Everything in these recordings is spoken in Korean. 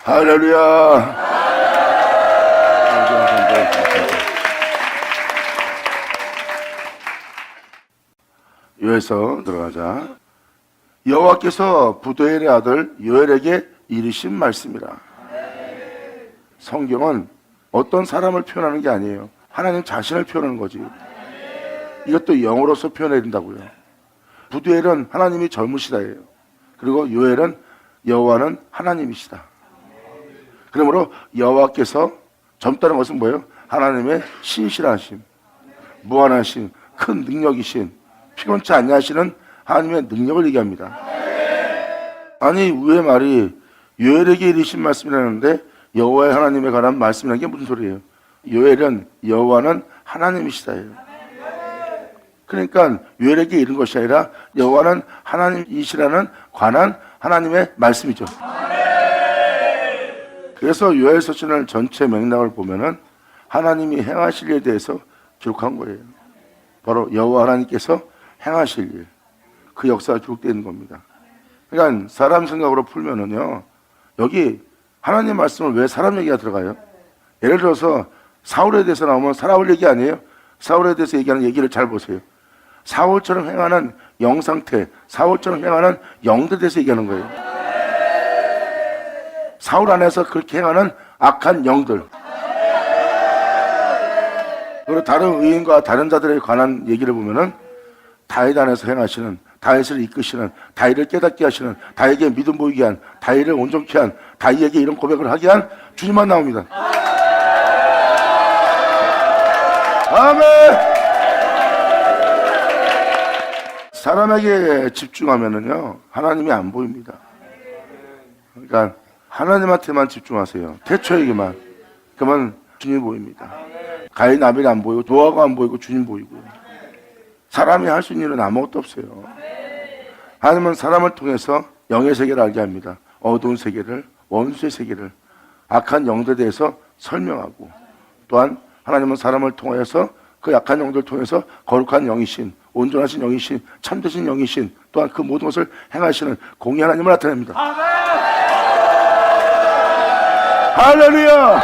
할렐루야. 요에서 들어가자. 여호와께서 부두엘의 아들 요엘에게 이르신 말씀이라. 성경은 어떤 사람을 표현하는 게 아니에요. 하나님 자신을 표현하는 거지. 이것도 영어로서 표현해야 된다고요. 부두엘은 하나님이 젊으시다예요. 그리고 요엘은 여호와는 하나님이시다. 그러므로 여호와께서 젊다는 것은 뭐예요? 하나님의 신실하심, 무한하심, 큰 능력이신, 피곤치 않냐 하시는 하나님의 능력을 얘기합니다. 아니 왜 말이 요엘에게 이르신 말씀이라는데 여호와의 하나님에 관한 말씀이라는 게 무슨 소리예요? 요엘은 여호와는 하나님이시다예요. 그러니까 요엘에게 이른 것이 아니라 여호와는 하나님이시라는 관한 하나님의 말씀이죠. 그래서 요엘서신을 전체 맥락을 보면은 하나님이 행하실 일에 대해서 기록한 거예요. 바로 여호와 하나님께서 행하실 일, 그 역사가 기록되어 있는 겁니다. 그러니까 사람 생각으로 풀면은요, 여기 하나님 말씀을 왜 사람 얘기가 들어가요? 예를 들어서 사울에 대해서 나오면 사울 얘기 아니에요? 사울에 대해서 얘기하는 얘기를 잘 보세요. 사울처럼 행하는 영상태, 사울처럼 행하는 영들에 대해서 얘기하는 거예요. 사울 안에서 그렇게 행하는 악한 영들, 그리고 다른 의인과 다른 자들에 관한 얘기를 보면은 다윗 안에서 행하시는, 다윗을 이끄시는, 다윗을 깨닫게 하시는, 다윗에게 믿음 보이게 한, 다윗을 온전케 한, 다윗에게 이런 고백을 하게 한 주님만 나옵니다. 아멘. 사람에게 집중하면은요 하나님이 안 보입니다. 그러니까 하나님한테만 집중하세요. 태초에게만. 그러면 주님 보입니다. 가인 아벨이 안 보이고 노아가 안 보이고 주님 보이고요. 사람이 할 수 있는 일은 아무것도 없어요. 하나님은 사람을 통해서 영의 세계를 알게 합니다. 어두운 세계를, 원수의 세계를, 악한 영들에 대해서 설명하고, 또한 하나님은 사람을 통하여서 그 약한 영들을 통해서 거룩한 영이신, 온전하신 영이신, 참되신 영이신, 또한 그 모든 것을 행하시는 공의 하나님을 나타냅니다. 할렐루야!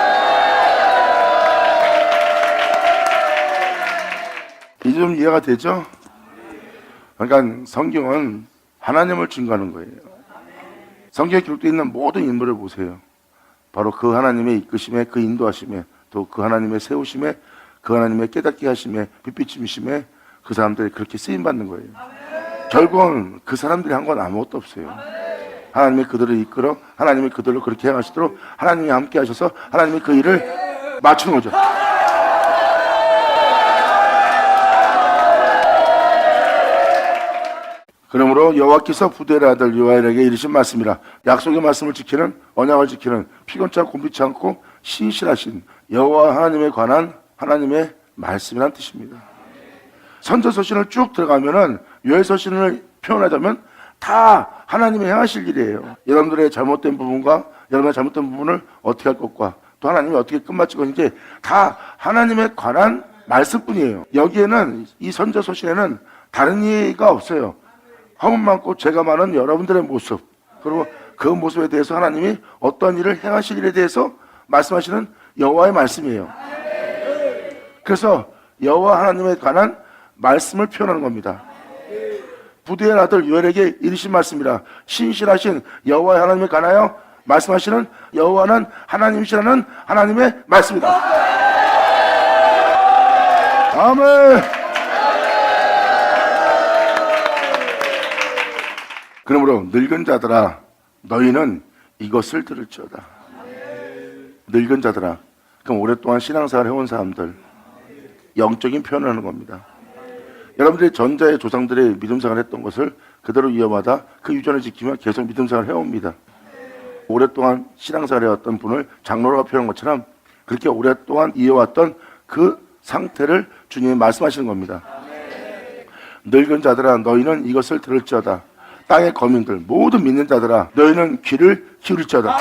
이제 좀 이해가 되죠? 그러니까 성경은 하나님을 증거하는 거예요. 성경에 기록되어 있는 모든 인물을 보세요. 바로 그 하나님의 이끄심에, 그 인도하심에, 또 그 하나님의 세우심에, 그 하나님의 깨닫게 하심에, 빛비침심에 그 사람들이 그렇게 쓰임받는 거예요. 결국은 그 사람들이 한 건 아무것도 없어요. 하나님이 그들을 이끌어 하나님이 그들을 그렇게 행하시도록 하나님이 함께 하셔서 하나님이 그 일을 맞추는 거죠. 그러므로 여호와께서 부두엘의 아들 요엘에게 이르신 말씀이라. 약속의 말씀을 지키는, 언약을 지키는, 피곤치 않고 곤비치 않고 신실하신 여호와 하나님에 관한 하나님의 말씀이란 뜻입니다. 선지서신을 쭉 들어가면은 요엘서신을 표현하자면 다 하나님이 행하실 일이에요. 여러분들의 잘못된 부분과 여러분의 잘못된 부분을 어떻게 할 것과 또 하나님이 어떻게 끝마칠 것인지 다 하나님에 관한 말씀뿐이에요. 여기에는, 이 선지서신에는 다른 얘기가 없어요. 허물 많고 죄가 많은 여러분들의 모습, 그리고 그 모습에 대해서 하나님이 어떤 일을 행하실 일에 대해서 말씀하시는 여호와의 말씀이에요. 그래서 여호와 하나님에 관한 말씀을 표현하는 겁니다. 부두엘 아들 요엘에게 이르신 말씀이라. 신실하신 여호와의 하나님에 관하여 말씀하시는 여호와는 하나님이시라는 하나님의 말씀이다. 아멘. 그러므로 늙은 자들아 너희는 이것을 들을지어다. 늙은 자들아, 그럼 오랫동안 신앙생활을 해온 사람들, 영적인 표현을 하는 겁니다. 여러분들이 전자의 조상들의 믿음생활을 했던 것을 그대로 이어받아 그 유전을 지키며 계속 믿음생활을 해옵니다. 오랫동안 신앙생활을 해왔던 분을 장로라고 표현한 것처럼 그렇게 오랫동안 이어왔던 그 상태를 주님이 말씀하시는 겁니다. 늙은 자들아 너희는 이것을 들을지어다. 땅의 거민들, 모든 믿는 자들아 너희는 귀를 기울일지어다.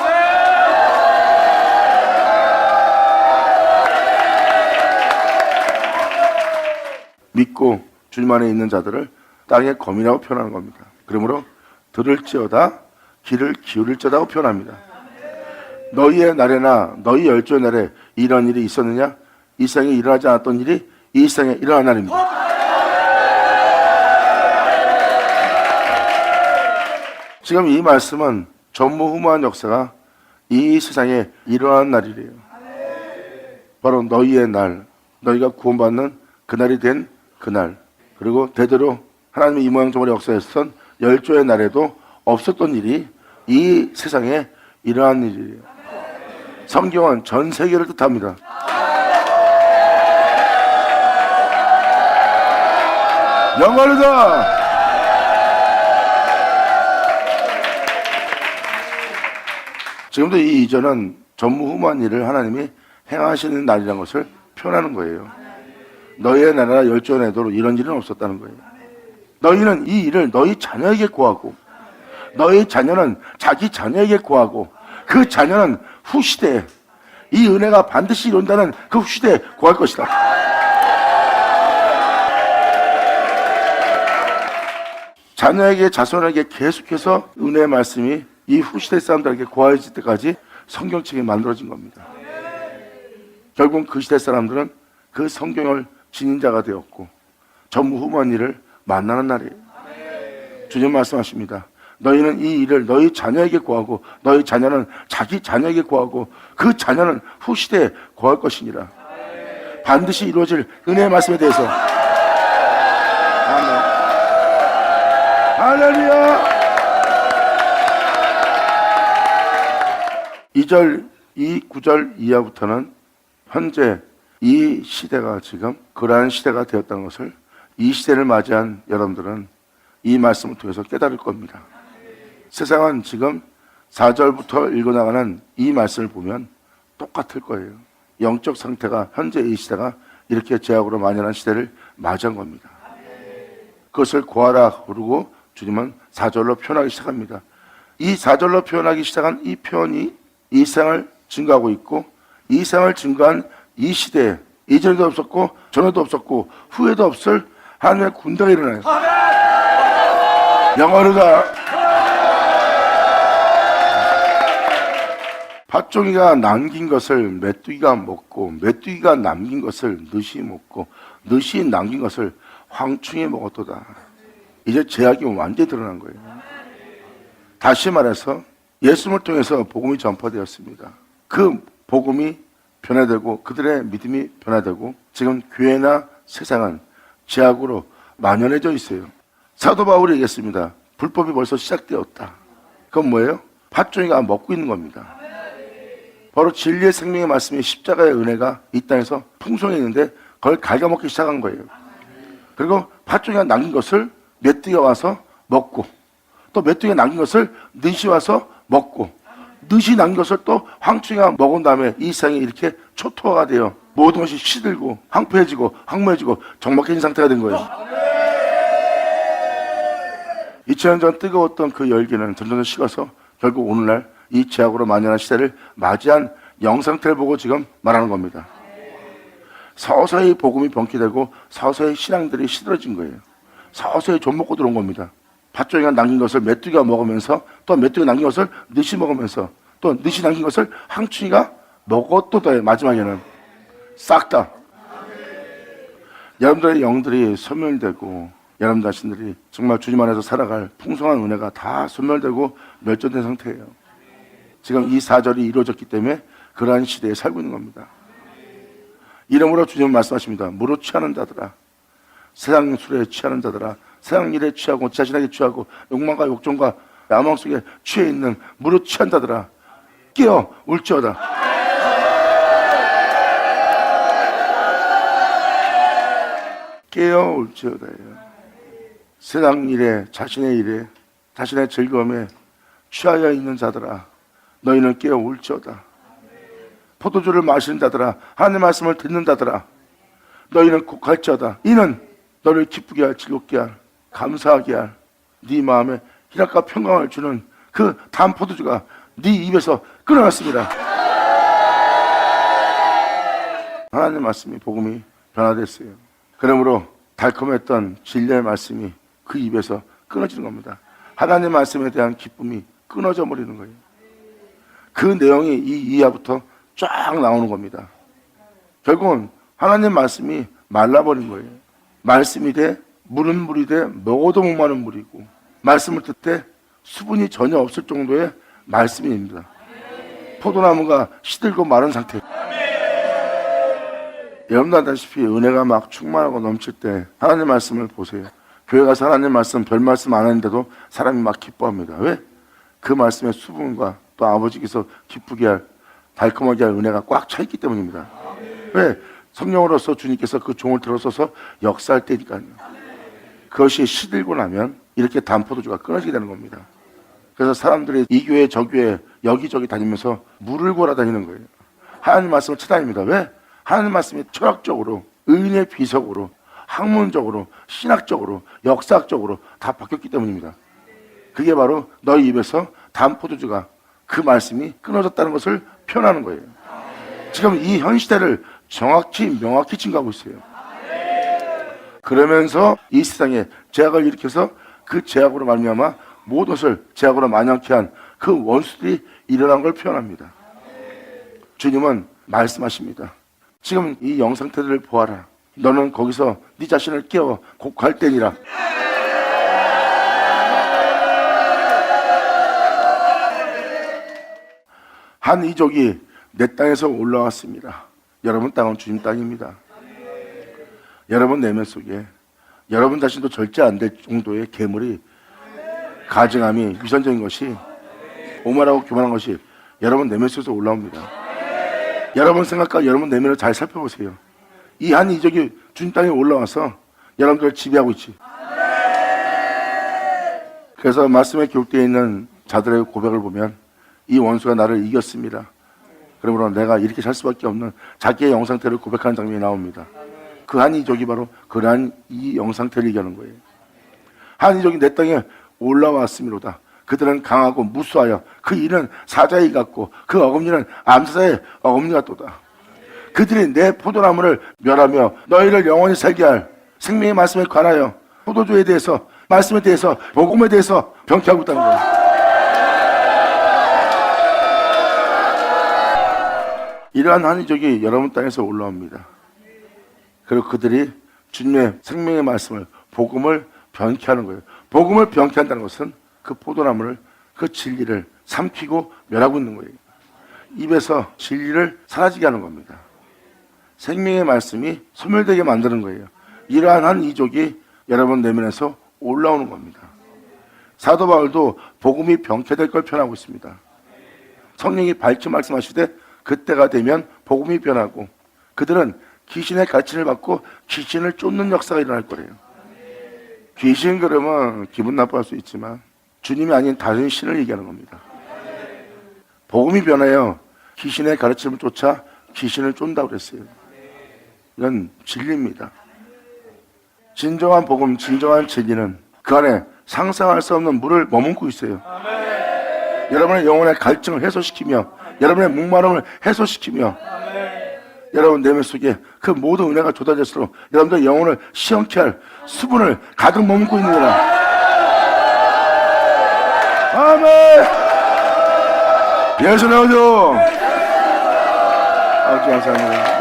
믿고 주님 안에 있는 자들을 땅의 거민이라고 표현하는 겁니다. 그러므로 들을지어다, 귀를 기울일지어다고 표현합니다. 너희의 날에나 너희 열조의 날에 이런 일이 있었느냐? 이 세상에 일어나지 않았던 일이 이 세상에 일어난 날입니다. 지금 이 말씀은 전무후무한 역사가 이 세상에 일어난 날이래요. 바로 너희의 날, 너희가 구원받는 그날이 된 그날, 그리고 대대로 하나님의 이 모양 저모양 역사에선 열조의 날에도 없었던 일이 이 세상에 일어난 일이에요. 성경은 전 세계를 뜻합니다. 영원하다. 지금도 이 이전은 전무후무한 일을 하나님이 행하시는 날이라는 것을 표현하는 거예요. 너희의 나라나 열조의 날에도 이런 일은 없었다는 거예요. 너희는 이 일을 너희 자녀에게 구하고, 너희 자녀는 자기 자녀에게 구하고, 그 자녀는 후시대에 이 은혜가 반드시 이룬다는 그 후시대에 구할 것이다. 자녀에게, 자손에게 계속해서 은혜의 말씀이 이 후시대 사람들에게 구하여질 때까지 성경책이 만들어진 겁니다. 결국 그 시대 사람들은 그 성경을 지닌 자가 되었고 전무후무한 일을 만나는 날이에요. 주님 말씀하십니다. 너희는 이 일을 너희 자녀에게 구하고 너희 자녀는 자기 자녀에게 구하고 그 자녀는 후시대에 구할 것이니라. 반드시 이루어질 은혜의 말씀에 대해서. 아멘. 할렐루야. 2절, 9절 이하부터는 현재 이 시대가 지금 그러한 시대가 되었다는 것을 이 시대를 맞이한 여러분들은 이 말씀을 통해서 깨달을 겁니다. 세상은 지금 4절부터 읽어나가는 이 말씀을 보면 똑같을 거예요. 영적 상태가 현재 이 시대가 이렇게 죄악으로 만연한 시대를 맞이한 겁니다. 그것을 구하라 그러고 주님은 4절로 표현하기 시작합니다. 이 4절로 표현하기 시작한 이 표현이 이 세상을 증거하고 있고 이 세상을 증거한 이 시대에 이전에도 없었고 전에도 없었고 후에도 없을 하나님의 군대가 일어나요. 영어르가 팥종이가 남긴 것을 메뚜기가 먹고 메뚜기가 남긴 것을 느시 먹고 느시 남긴 것을 황충이 먹었도다. 이제 죄악이 완전히 드러난 거예요. 다시 말해서 예수님을 통해서 복음이 전파되었습니다. 그 복음이 변화되고 그들의 믿음이 변화되고 지금 교회나 세상은 죄악으로 만연해져 있어요. 사도 바울이 얘기했습니다. 불법이 벌써 시작되었다. 그건 뭐예요? 팥종이가 먹고 있는 겁니다. 바로 진리의 생명의 말씀이 십자가의 은혜가 이 땅에서 풍성히 있는데 그걸 갉아먹기 시작한 거예요. 그리고 팥종이가 남긴 것을 메뚜기가 와서 먹고 또 메뚜기가 남긴 것을 느시 와서 먹고 느시 남긴 것을 또 황충이가 먹은 다음에 이 세상이 이렇게 초토화가 되어 모든 것이 시들고 황폐해지고 황무해지고 적막해진 상태가 된 거예요. 2000년 전 뜨거웠던 그 열기는 점점 식어서 결국 오늘날 이 죄악으로 만연한 시대를 맞이한 영상태를 보고 지금 말하는 겁니다. 서서히 복음이 번기되고 서서히 신앙들이 시들어진 거예요. 서서히 좀 먹고 들어온 겁니다. 팥종이가 남긴 것을 메뚜기가 먹으면서 또 메뚜기가 남긴 것을 느시 먹으면서 또 느시 남긴 것을 황충이가 먹었도다. 마지막에는 싹 다. 여러분들의 영들이 소멸되고 여러분 자신들이 정말 주님 안에서 살아갈 풍성한 은혜가 다 소멸되고 멸종된 상태예요. 지금 이 4절이 이루어졌기 때문에 그러한 시대에 살고 있는 겁니다. 이러므로 주님은 말씀하십니다. 무릇 취하는 자들아, 세상 술에 취하는 자들아, 세상 일에 취하고 자신에게 취하고 욕망과 욕정과 야망 속에 취해 있는 무릇 취한 자들아, 깨어 울지어다. 깨어 울지어다예요. 세상 일에, 자신의 일에, 자신의 즐거움에 취하여 있는 자들아, 너희는 깨어 울지어다. 포도주를 마시는 자들아, 하나님의 말씀을 듣는 자들아, 너희는 곡할지어다. 이는 너를 기쁘게 할, 즐겁게 할, 감사하게 할, 네 마음에 희락과 평강을 주는 그 단 포도주가 네 입에서 끊어났습니다. 하나님의 말씀이, 복음이 변화됐어요. 그러므로 달콤했던 진리의 말씀이 그 입에서 끊어지는 겁니다. 하나님의 말씀에 대한 기쁨이 끊어져 버리는 거예요. 그 내용이 이 이하부터 쫙 나오는 겁니다. 결국은 하나님 말씀이 말라버린 거예요. 말씀이 돼 물은 물이 돼 먹어도 목마른 물이고, 말씀을 듣되 수분이 전혀 없을 정도의 말씀입니다. 포도나무가 시들고 마른 상태. 여러분도 알다시피 은혜가 막 충만하고 넘칠 때 하나님 말씀을 보세요. 교회 가서 하나님 말씀 별 말씀 안 하는데도 사람이 막 기뻐합니다. 왜? 그 말씀의 수분과 또 아버지께서 기쁘게 할, 달콤하게 할 은혜가 꽉 차 있기 때문입니다. 왜? 성령으로서 주님께서 그 종을 들어서서 역사할 때니까요. 그것이 시들고 나면 이렇게 단포도주가 끊어지게 되는 겁니다. 그래서 사람들이 이 교회 저 교회 여기저기 다니면서 물을 골아 다니는 거예요. 하나님 말씀을 찾아다닙니다. 왜? 하나님 말씀이 철학적으로, 의인의 비석으로, 학문적으로, 신학적으로, 역사학적으로 다 바뀌었기 때문입니다. 그게 바로 너희 입에서 단포도주가, 그 말씀이 끊어졌다는 것을 표현하는 거예요. 지금 이 현 시대를 정확히 명확히 증거하고 있어요. 그러면서 이 세상에 제약을 일으켜서 그 제약으로 말미암아 모든 것을 제약으로 만연케 한 그 원수들이 일어난 걸 표현합니다. 주님은 말씀하십니다. 지금 이 영상태들을 보아라. 너는 거기서 네 자신을 깨워 곡할 때니라. 한 이족이 내 땅에서 올라왔습니다. 여러분 땅은 주님 땅입니다. 여러분 내면 속에 여러분 자신도 절제 안 될 정도의 괴물이, 가증함이, 위선적인 것이, 오만하고 교만한 것이 여러분 내면 속에서 올라옵니다. 여러분 생각과 여러분 내면을 잘 살펴보세요. 이 한 이족이 주님 땅에 올라와서 여러분들을 지배하고 있지. 그래서 말씀에 기록되어 있는 자들의 고백을 보면 이 원수가 나를 이겼습니다. 그러므로 내가 이렇게 살 수밖에 없는 자기의 영상태를 고백하는 장면이 나옵니다. 그 한 이족이 바로 그러한 이 영상태를 이겨는 거예요. 한 이족이 내 땅에 올라왔음이로다. 그들은 강하고 무수하여 그 일은 사자의 같고 그 어금니는 암사자의 어금니 같도다. 그들이 내 포도나무를 멸하며 너희를 영원히 살게 할 생명의 말씀에 관하여 포도주에 대해서, 말씀에 대해서, 복음에 대해서 병쾌하고 있다는 거예요. 이러한 한 이족이 여러분 땅에서 올라옵니다. 그리고 그들이 주님의 생명의 말씀을, 복음을 병쾌하는 거예요. 복음을 병쾌한다는 것은 그 포도나무를, 그 진리를 삼키고 멸하고 있는 거예요. 입에서 진리를 사라지게 하는 겁니다. 생명의 말씀이 소멸되게 만드는 거예요. 이러한 한 이족이 여러분 내면에서 올라오는 겁니다. 사도 바울도 복음이 병쾌될 걸 표현하고 있습니다. 성령이 밝히 말씀하시되 그때가 되면 복음이 변하고 그들은 귀신의 가르침을 받고 귀신을 쫓는 역사가 일어날 거래요. 귀신 그러면 기분 나빠할 수 있지만 주님이 아닌 다른 신을 얘기하는 겁니다. 복음이 변하여 귀신의 가르침을 쫓아 귀신을 쫓는다고 그랬어요. 이건 진리입니다. 진정한 복음, 진정한 진리는 그 안에 상상할 수 없는 물을 머금고 있어요. 여러분의 영혼의 갈증을 해소시키며 여러분의 목마름을 해소시키며 여러분 내면 속에 그 모든 은혜가 조달될수록 여러분들 영혼을 시원케 할 수분을 가득 머금고 있는 거라. 아멘. 예수 나오죠. 아주 감사합니다.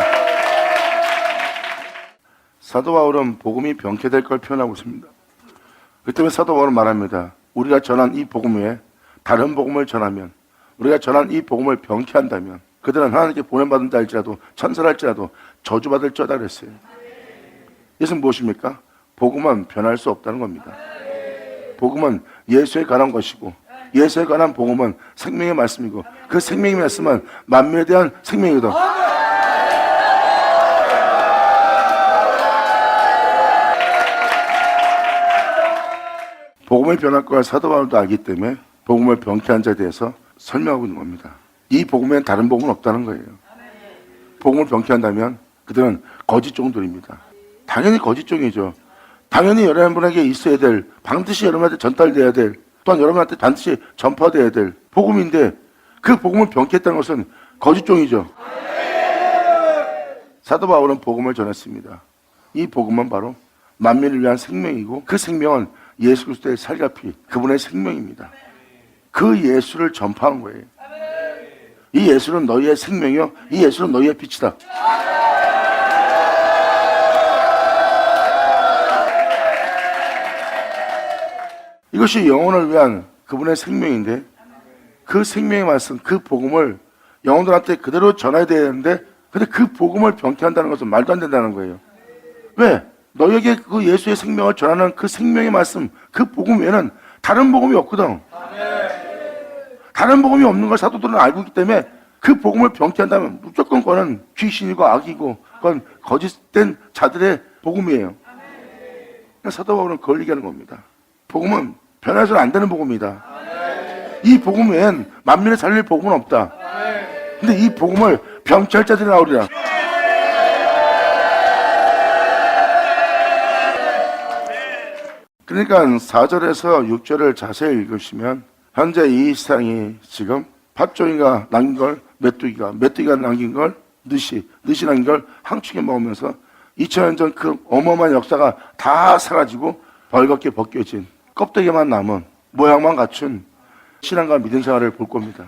사도 바울은 복음이 병쾌될 걸 표현하고 있습니다. 그 때문에 사도 바울은 말합니다. 우리가 전한 이 복음 외에 다른 복음을 전하면, 우리가 전한 이 복음을 병쾌한다면 그들은 하나님께 보냄받은 자 할지라도 천사랄지라도 저주받을 자다 그랬어요. 이것은 무엇입니까? 복음은 변할 수 없다는 겁니다. 복음은 예수에 관한 것이고 예수에 관한 복음은 생명의 말씀이고 그 생명의 말씀은 만민에 대한 생명이다. 복음의 변할 걸 사도 바울도 알기 때문에 복음을 병쾌한 자에 대해서 설명하고 있는 겁니다. 이 복음에는 다른 복음은 없다는 거예요. 복음을 병쾌한다면 그들은 거짓 종들입니다. 당연히 거짓 종이죠. 당연히 여러분에게 있어야 될, 반드시 여러분한테 전달돼야 될, 또한 여러분한테 반드시 전파돼야 될 복음인데 그 복음을 병쾌했다는 것은 거짓 종이죠. 사도 바울은 복음을 전했습니다. 이 복음은 바로 만민을 위한 생명이고 그 생명은 예수 그리스도의 살과 피, 그분의 생명입니다. 그 예수를 전파한 거예요. 이 예수는 너희의 생명이요 이 예수는 너희의 빛이다. 이것이 영혼을 위한 그분의 생명인데 그 생명의 말씀, 그 복음을 영혼들한테 그대로 전해야 되는데 근데 그 복음을 병폐한다는 것은 말도 안 된다는 거예요. 왜? 너에게 그 예수의 생명을 전하는 그 생명의 말씀, 그 복음 외에는 다른 복음이 없거든. 다른 복음이 없는 걸 사도들은 알고 있기 때문에 그 복음을 병폐한다면 무조건 그거는 귀신이고 악이고 그건 거짓된 자들의 복음이에요. 사도 바울은 그걸 얘기하는 겁니다. 복음은 변해서는 안 되는 복음이다. 이 복음 외엔 만민을 살릴 복음은 없다. 근데 이 복음을 병치할 자들이 나오리라. 그러니까 4절에서 6절을 자세히 읽으시면 현재 이 세상이 지금 팥종이가 남긴 걸 메뚜기가 남긴 걸 느시 남긴 걸 항축에 먹으면서 2000년 전 그 어마어마한 역사가 다 사라지고 벌겋게 벗겨진 껍데기만 남은 모양만 갖춘 신앙과 믿음 생활을 볼 겁니다.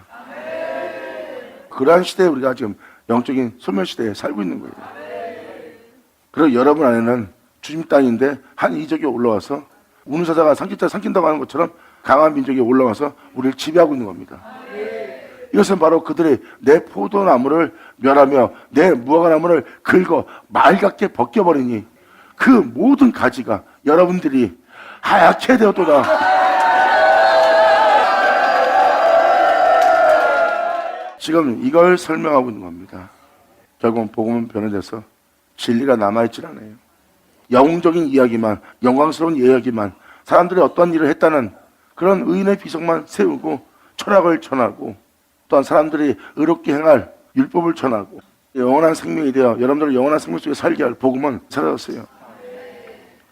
그러한 시대에 우리가 지금 영적인 소멸시대에 살고 있는 거예요. 그리고 여러분 안에는 주님 땅인데 한 이적이 올라와서 우는 사자가 삼킨다고 하는 것처럼 강한 민족이 올라와서 우리를 지배하고 있는 겁니다. 이것은 바로 그들이 내 포도나무를 멸하며 내 무화과나무를 긁어 맑게 벗겨버리니 그 모든 가지가 여러분들이 하얗게 되었도다. 지금 이걸 설명하고 있는 겁니다. 결국은 복음은 변화돼서 진리가 남아있질 않아요. 영웅적인 이야기만, 영광스러운 이야기만, 사람들이 어떤 일을 했다는 그런 의인의 비석만 세우고 철학을 전하고 또한 사람들이 의롭게 행할 율법을 전하고 영원한 생명이 되어 여러분들을 영원한 생명 속에 살게 할 복음은 사라졌어요.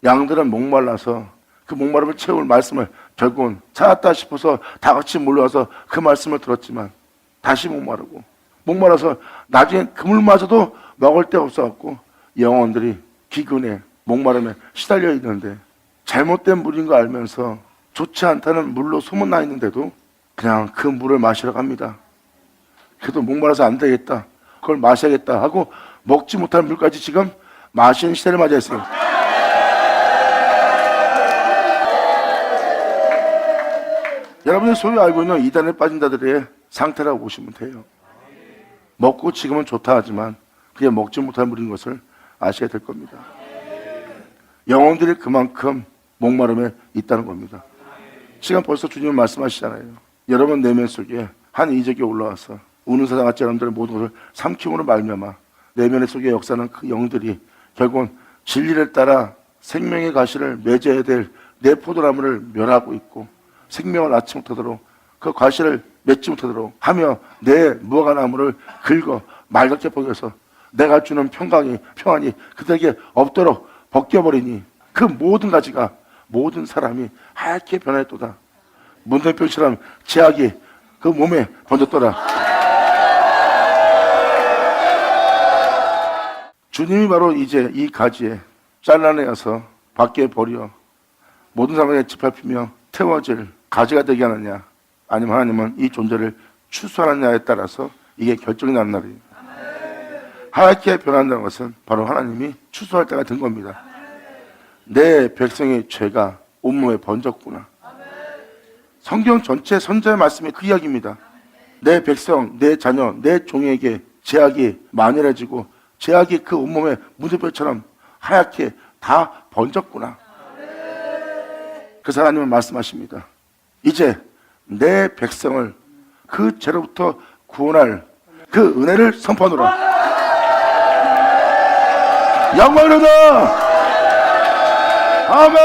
양들은 목말라서 그 목마름을 채울 말씀을 결국은 찾았다 싶어서 다 같이 몰려와서 그 말씀을 들었지만 다시 목말라서 나중에 그물마저도 먹을 데 없어갖고 영혼들이 기근에 목마름에 시달려 있는데 잘못된 물인 거 알면서 좋지 않다는 물로 소문나 있는데도 그냥 그 물을 마시러 갑니다. 그래도 목말라서 안 되겠다, 그걸 마셔야겠다 하고 먹지 못할 물까지 지금 마시는 시대를 맞이했어요. 여러분이 소위 알고 있는 이단에 빠진 자들의 상태라고 보시면 돼요. 먹고 지금은 좋다 하지만 그게 먹지 못할 물인 것을 아셔야 될 겁니다. 영혼들이 그만큼 목마름에 있다는 겁니다. 지금 벌써 주님은 말씀하시잖아요. 여러분 내면 속에 한 이적이 올라와서 우는 사자같이 여러분들의 모든 것을 삼킴으로 말미암아 내면 속에 역사는 그 영들이 결국은 진리를 따라 생명의 가시를 맺어야 될 내 포도나무를 멸하고 있고 생명을 낳지 못하도록 그 과실을 맺지 못하도록 하며 내 무화과나무를 긁어 맑게 벗겨서 내가 주는 평안이 그들에게 없도록 벗겨버리니 그 모든 가지가 모든 사람이 하얗게 변했도다. 문둥병처럼 제약이 그 몸에 번졌더라. 주님이 바로 이제 이 가지에 잘라내어서 밖에 버려 모든 사람에게 짓밟히며 태워질 가지가 되게 하느냐 아니면 하나님은 이 존재를 추수하느냐에 따라서 이게 결정이 나는 날이에요. 하얗게 변한다는 것은 바로 하나님이 추수할 때가 된 겁니다. 내 백성의 죄가 온몸에 번졌구나. 성경 전체 선자의 말씀이 그 이야기입니다. 내 백성, 내 자녀, 내 종에게 죄악이 만연해지고 죄악이 그 온몸에 문제뼈처럼 하얗게 다 번졌구나. 그래서 하나님은 말씀하십니다. 이제 내 백성을 그 죄로부터 구원할 그 은혜를 선포하노라. 영광이로다. 아멘.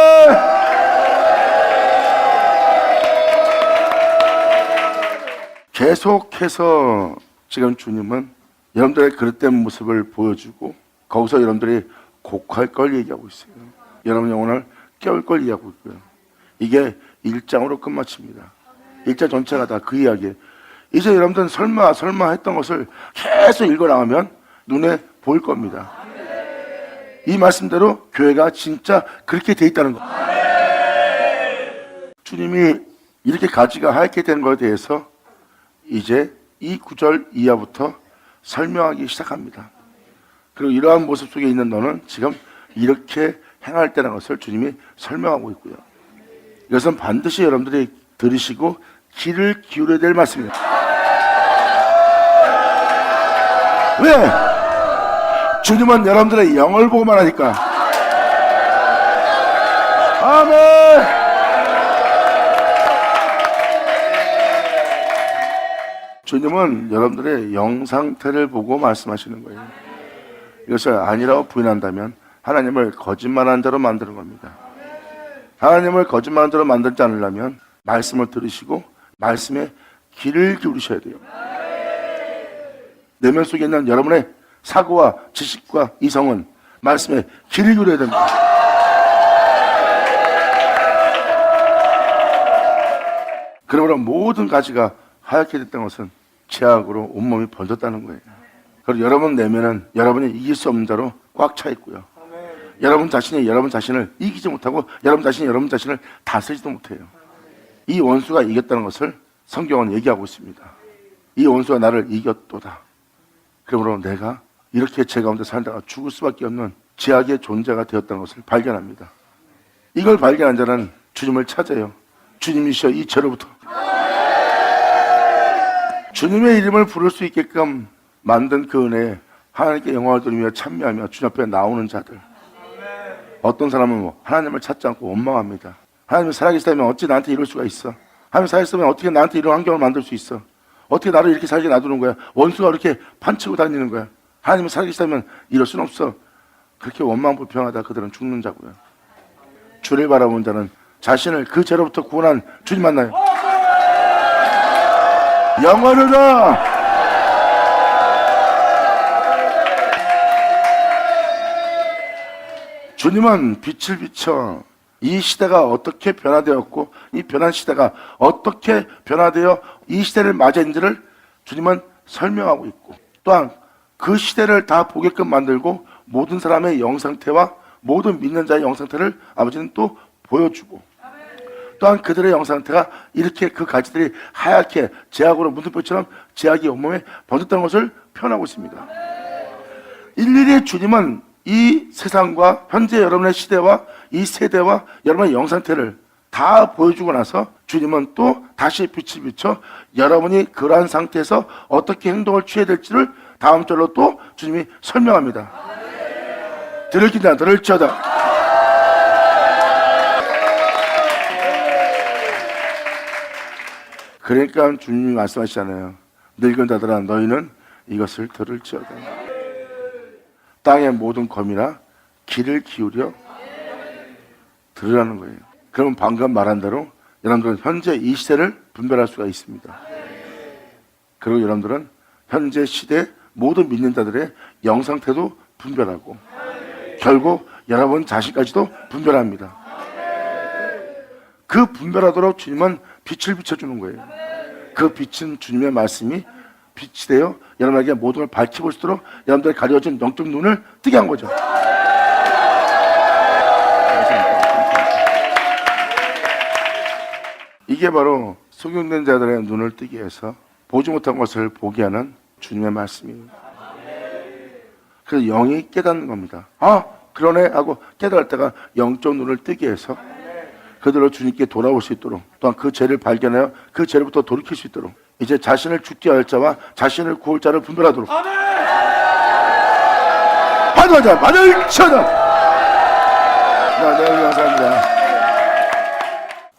계속해서 지금 주님은 여러분들의 그릇된 모습을 보여주고 거기서 여러분들이 곡할 걸 얘기하고 있어요. 여러분 영혼을 깨울 걸 얘기하고 있고요. 이게 1장으로 끝마칩니다. 1장 전체가 다 그 이야기예요. 이제 여러분들은 설마 했던 것을 계속 읽어나가면 눈에 보일 겁니다. 이 말씀대로 교회가 진짜 그렇게 돼 있다는 거. 주님이 이렇게 가지가 하얗게 된 것에 대해서 이제 이 구절 이하부터 설명하기 시작합니다. 그리고 이러한 모습 속에 있는 너는 지금 이렇게 행할 때라는 것을 주님이 설명하고 있고요. 이것은 반드시 여러분들이 들으시고 귀를 기울여야 될 말씀입니다. 왜? 주님은 여러분들의 영을 보고 말하니까. 아멘. 주님은 여러분들의 영 상태를 보고 말씀하시는 거예요. 이것을 아니라고 부인한다면 하나님을 거짓말하는 자로 만드는 겁니다. 하나님을 거짓말하는 자로 만들지 않으려면 말씀을 들으시고 말씀에 귀를 기울이셔야 돼요. 내면 속에 있는 여러분의 사고와 지식과 이성은 말씀에 귀를 기울여야 됩니다. 그러므로 모든 가지가 하얗게 됐다는 것은 죄악으로 온몸이 번졌다는 거예요. 그리고 여러분 내면은 여러분이 이길 수 없는 자로 꽉 차 있고요. 여러분 자신이 여러분 자신을 이기지 못하고 여러분 자신이 여러분 자신을 다스리지도 못해요. 이 원수가 이겼다는 것을 성경은 얘기하고 있습니다. 이 원수가 나를 이겼도다. 그러므로 내가 이렇게 죄 가운데 살다가 죽을 수밖에 없는 죄악의 존재가 되었다는 것을 발견합니다. 이걸 발견한 자는 주님을 찾아요. 주님이시여 이 죄로부터 주님의 이름을 부를 수 있게끔 만든 그 은혜에 하나님께 영광을 돌리며 찬미하며 주님 앞에 나오는 자들. 어떤 사람은 하나님을 찾지 않고 원망합니다. 하나님이 살아계시다면 어찌 나한테 이럴 수가 있어? 하나님이 살아계시다면 어떻게 나한테 이런 환경을 만들 수 있어? 어떻게 나를 이렇게 살게 놔두는 거야? 원수가 이렇게 판치고 다니는 거야. 하나님이 살아계시다면 이럴 수는 없어. 그렇게 원망불평하다 그들은 죽는 자고요. 주를 바라본 자는 자신을 그 죄로부터 구원한 주님 만나요. 영원하라. 주님은 빛을 비춰 이 시대가 어떻게 변화되었고 이 변한 시대가 어떻게 변화되어 이 시대를 맞이한지를 주님은 설명하고 있고, 또한 그 시대를 다 보게끔 만들고 모든 사람의 영상태와 모든 믿는 자의 영상태를 아버지는 또 보여주고, 또한 그들의 영상태가 이렇게 그 가지들이 하얗게 죄악으로 묻은 뼈처럼 죄악이 온몸에 번졌다는 것을 표현하고 있습니다. 일일이 주님은 이 세상과 현재 여러분의 시대와 이 세대와 여러분의 영상태를 다 보여주고 나서 주님은 또 다시 빛을 비춰 여러분이 그러한 상태에서 어떻게 행동을 취해야 될지를 다음 절로 또 주님이 설명합니다. 들을 자 들을지어다. 그러니까 주님이 말씀하시잖아요. 늙은 자들아 너희는 이것을 들을지어다. 땅의 모든 검이나 귀를 기울여 들으라는 거예요. 그러면 방금 말한 대로 여러분들은 현재 이 시대를 분별할 수가 있습니다. 그리고 여러분들은 현재 시대 모든 믿는 자들의 영상태도 분별하고 결국 여러분 자신까지도 분별합니다. 그 분별하도록 주님은 빛을 비춰주는 거예요. 그 빛은 주님의 말씀이 빛이 되어 여러분에게 모든 걸 밝히고 있도록 여러분들의 가려진 영적 눈을 뜨게 한 거죠. 이게 바로 속용된 자들의 눈을 뜨게 해서 보지 못한 것을 보게 하는 주님의 말씀입니다. 그래서 영이 깨닫는 겁니다. 아 그러네 하고 깨달을 때가 영적 눈을 뜨게 해서 그들로 주님께 돌아올 수 있도록, 또한 그 죄를 발견하여 그 죄로부터 돌이킬 수 있도록, 이제 자신을 죽게 할 자와 자신을 구할 자를 분별하도록. 받아자 만을 쳐다. 네, 감사합니다.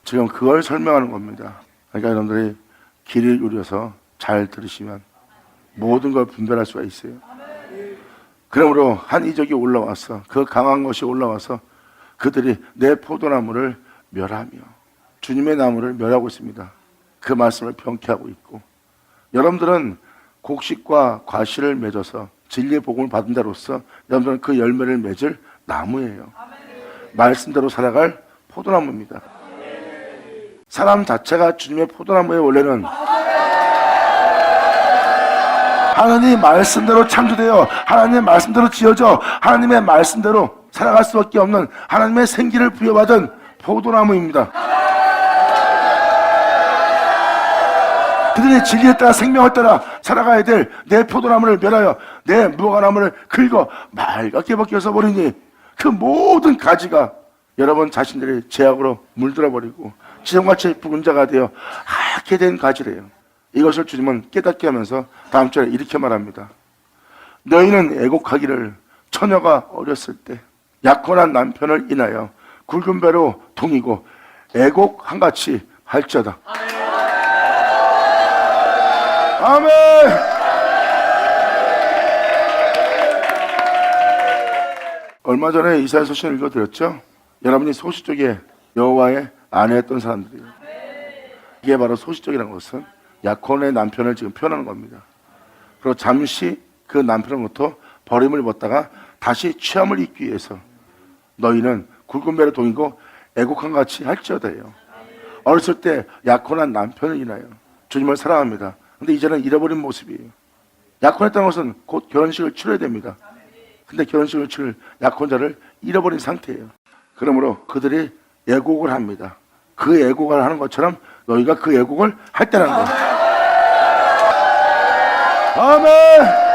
지금 그걸 설명하는 겁니다. 그러니까 여러분들이 귀를 기울여서 잘 들으시면 모든 걸 분별할 수가 있어요. 그러므로 한 이적이 올라와서 그 강한 것이 올라와서 그들이 내 포도나무를 멸하며 주님의 나무를 멸하고 있습니다. 그 말씀을 병케하고 있고, 여러분들은 곡식과 과실을 맺어서 진리의 복음을 받은 자로서 여러분들은 그 열매를 맺을 나무예요. 말씀대로 살아갈 포도나무입니다. 사람 자체가 주님의 포도나무의 원래는 하나님 말씀대로 창조되어 하나님의 말씀대로 지어져 하나님의 말씀대로 살아갈 수밖에 없는 하나님의 생기를 부여받은 포도나무입니다. 그들의 진리에 따라 생명을 따라 살아가야 될 내 포도나무를 멸하여 내 무화과나무를 긁어 맑게 벗겨서 버리니 그 모든 가지가 여러분 자신들의 죄악으로 물들어 버리고 지성같이 붉은 자가 되어 하얗게 된 가지래요. 이것을 주님은 깨닫게 하면서 다음 절에 이렇게 말합니다. 너희는 애곡하기를 처녀가 어렸을 때 약혼한 남편을 인하여 굵은 배로 동이고 애곡한같이 할지어다. 아멘. 얼마 전에 이사야 서신 읽어드렸죠? 여러분이 소시적에 여호와의 아내였던 사람들이에요. 이게 바로 소시적이라는 것은 약혼의 남편을 지금 표현하는 겁니다. 그리고 잠시 그 남편으로부터 버림을 입었다가 다시 취함을 입기 위해서 너희는 굵은 배로 동이고 애곡한 같이 할지어다예요. 어렸을 때 약혼한 남편을 인하여 주님을 사랑합니다. 근데 이제는 잃어버린 모습이에요. 약혼했다는 것은 곧 결혼식을 치러야 됩니다. 근데 결혼식을 치를 약혼자를 잃어버린 상태예요. 그러므로 그들이 애곡을 합니다. 그 애곡을 하는 것처럼 너희가 그 애곡을 할 때라는 거예요. 아멘.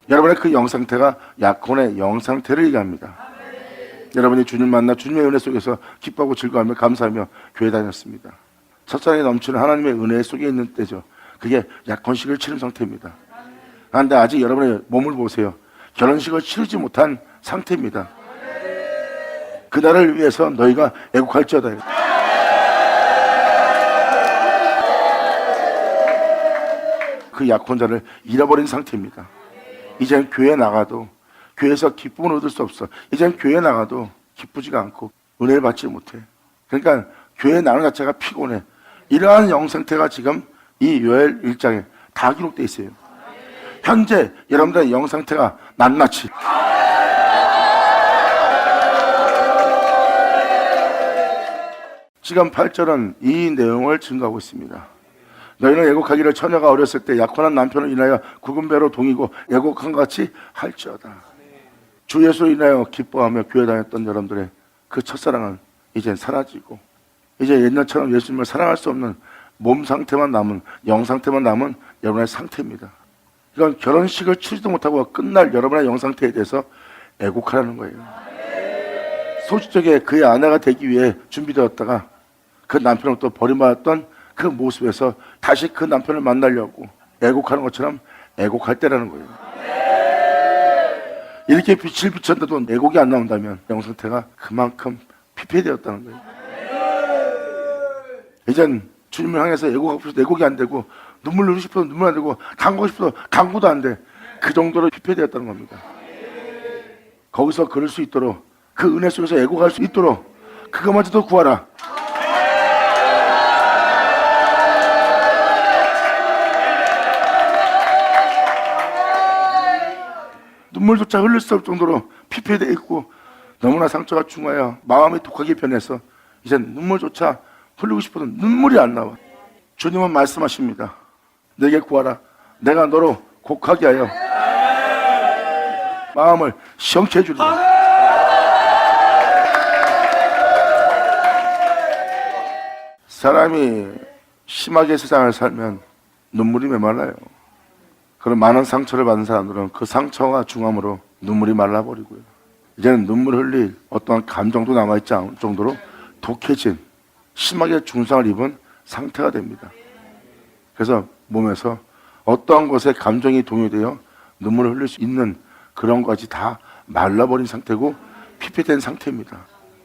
여러분의 그 영상태가 약혼의 영상태를 얘기합니다. 여러분이 주님 만나 주님의 은혜 속에서 기뻐하고 즐거워하며 감사하며 교회 다녔습니다. 첫사랑이 넘치는 하나님의 은혜 속에 있는 때죠. 그게 약혼식을 치른 상태입니다. 그런데 아직 여러분의 몸을 보세요. 결혼식을 치르지 못한 상태입니다. 그날을 위해서 너희가 애곡할지어다. 그 약혼자를 잃어버린 상태입니다. 이제는 교회 나가도 교회에서 기쁨을 얻을 수 없어. 이제는 교회 나가도 기쁘지가 않고 은혜를 받지 못해. 그러니까 교회 나가는 자체가 피곤해. 이러한 영상태가 지금 이 요엘 1장에 다 기록되어 있어요. 현재 여러분들의 영상태가 낱낱이 지금 8절은 이 내용을 증거하고 있습니다. 너희는 애곡하기를 처녀가 어렸을 때 약혼한 남편을 인하여 굵은 배로 동이고 애곡한 같이 할지어다. 주 예수로 인하여 기뻐하며 교회 다녔던 여러분들의 그 첫사랑은 이제 사라지고 이제 옛날처럼 예수님을 사랑할 수 없는 몸 상태만 남은 영 상태만 남은 여러분의 상태입니다. 이건 결혼식을 치르지도 못하고 끝날 여러분의 영 상태에 대해서 애곡하라는 거예요. 소시적에 그의 아내가 되기 위해 준비되었다가 그 남편으로부터 버림받았던 그 모습에서 다시 그 남편을 만나려고 애곡하는 것처럼 애곡할 때라는 거예요. 이렇게 빛을 비췄는데도 애곡이 안 나온다면 영 상태가 그만큼 피폐되었다는 거예요. 이젠 주님을 향해서 애곡하고 싶어도 애곡이 안 되고 눈물 흘리고 싶어도 눈물 안 되고 간구하고 싶어도 간구도 안 돼. 그 정도로 피폐되었다는 겁니다. 거기서 그럴 수 있도록 그 은혜 속에서 애곡할 수 있도록 그것마저도 구하라. 눈물조차 흘릴 수 없을 정도로 피폐되어 있고 너무나 상처가 중하여 마음이 독하게 변해서 이제 눈물조차 흘리고 싶어도 눈물이 안 나와. 주님은 말씀하십니다. 내게 구하라. 내가 너로 곡하게 하여 마음을 시원케 해주리라. 사람이 심하게 세상을 살면 눈물이 메말라요. 그런 많은 상처를 받은 사람들은 그 상처가 중함으로 눈물이 말라버리고요. 이제는 눈물 흘릴 어떠한 감정도 남아있지 않을 정도로 독해진 심하게 중상을 입은 상태가 됩니다. 그래서 몸에서 어떠한 것에 감정이 동요되어 눈물을 흘릴 수 있는 그런 것이 다 말라버린 상태고 피폐된 상태입니다.